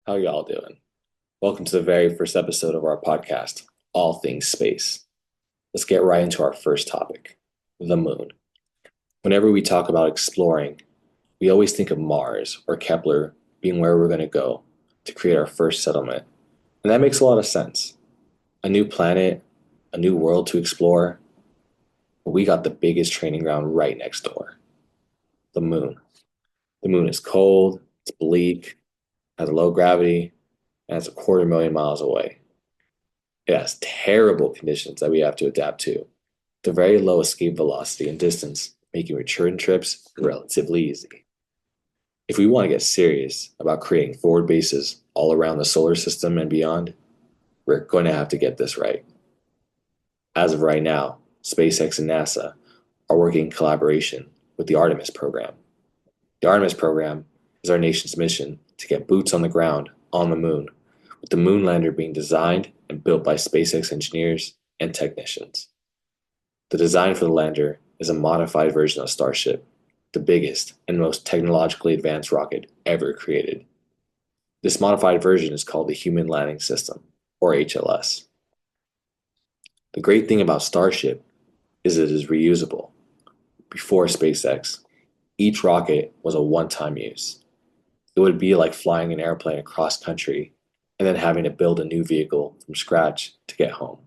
How y'all doing? Welcome to the very first episode of our podcast, All Things Space. Let's get right into our first topic, the moon. Whenever we talk about exploring, we always think of Mars or Kepler being where we're going to go to create our first settlement. And that makes a lot of sense. A new planet, a new world to explore. But we got the biggest training ground right next door, the moon. The moon is cold, it's bleak, has low gravity, and it's 250,000 miles away. It has terrible conditions that we have to adapt to. The very low escape velocity and distance, making return trips relatively easy. If we want to get serious about creating forward bases all around the solar system and beyond, we're going to have to get this right. As of right now, SpaceX and NASA are working in collaboration with the Artemis program. The Artemis program is our nation's mission to get boots on the ground on the moon, with the moon lander being designed and built by SpaceX engineers and technicians. The design for the lander is a modified version of Starship, the biggest and most technologically advanced rocket ever created. This modified version is called the Human Landing System, or HLS. The great thing about Starship is it is reusable. Before SpaceX, each rocket was a one-time use. It would be like flying an airplane across country and then having to build a new vehicle from scratch to get home.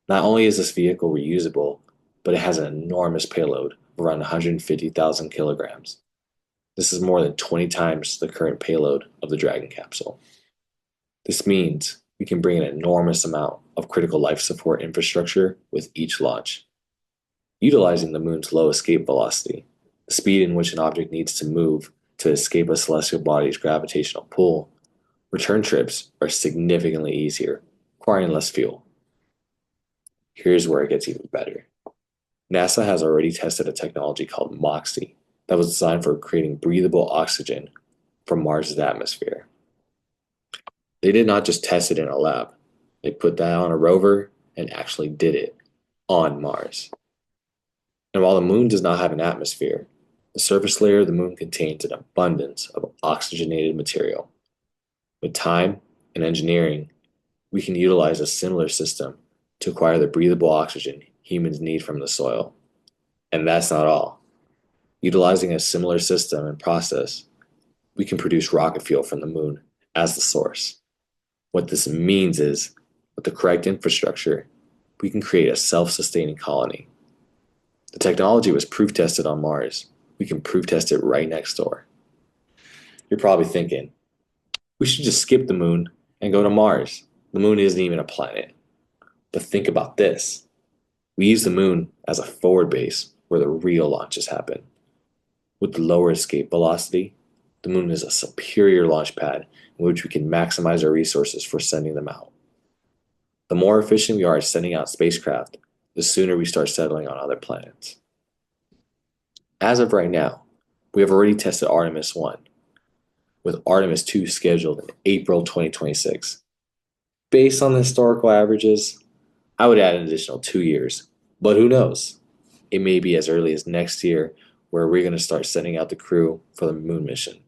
Not only is this vehicle reusable, but it has an enormous payload of around 150,000 kilograms. This is more than 20 times the current payload of the Dragon capsule. This means we can bring an enormous amount of critical life support infrastructure with each launch. Utilizing the moon's low escape velocity, the speed in which an object needs to move to escape a celestial body's gravitational pull, return trips are significantly easier, requiring less fuel. Here's where it gets even better. NASA has already tested a technology called MOXIE that was designed for creating breathable oxygen from Mars' atmosphere. They did not just test it in a lab. They put that on a rover and actually did it on Mars. And while the moon does not have an atmosphere, the surface layer of the moon contains an abundance of oxygenated material. With time and engineering, we can utilize a similar system to acquire the breathable oxygen humans need from the soil. And that's not all. Utilizing a similar system and process, we can produce rocket fuel from the moon as the source. What this means is, with the correct infrastructure, we can create a self-sustaining colony. The technology was proof tested on Mars. We can proof test it right next door. You're probably thinking, we should just skip the moon and go to Mars. The moon isn't even a planet. But think about this. We use the moon as a forward base where the real launches happen. With the lower escape velocity, the moon is a superior launch pad in which we can maximize our resources for sending them out. The more efficient we are at sending out spacecraft, the sooner we start settling on other planets. As of right now, we have already tested Artemis 1, with Artemis 2 scheduled in April 2026. Based on the historical averages, I would add an additional 2 years, but who knows? It may be as early as next year where we're going to start sending out the crew for the moon mission.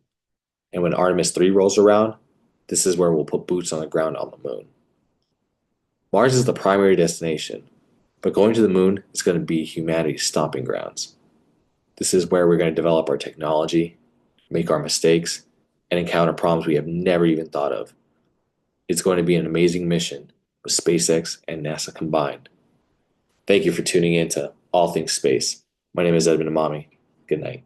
And when Artemis 3 rolls around, this is where we'll put boots on the ground on the moon. Mars is the primary destination, but going to the moon is going to be humanity's stomping grounds. This is where we're going to develop our technology, make our mistakes, and encounter problems we have never even thought of. It's going to be an amazing mission with SpaceX and NASA combined. Thank you for tuning in to All Things Space. My name is Edmond Emami. Good night.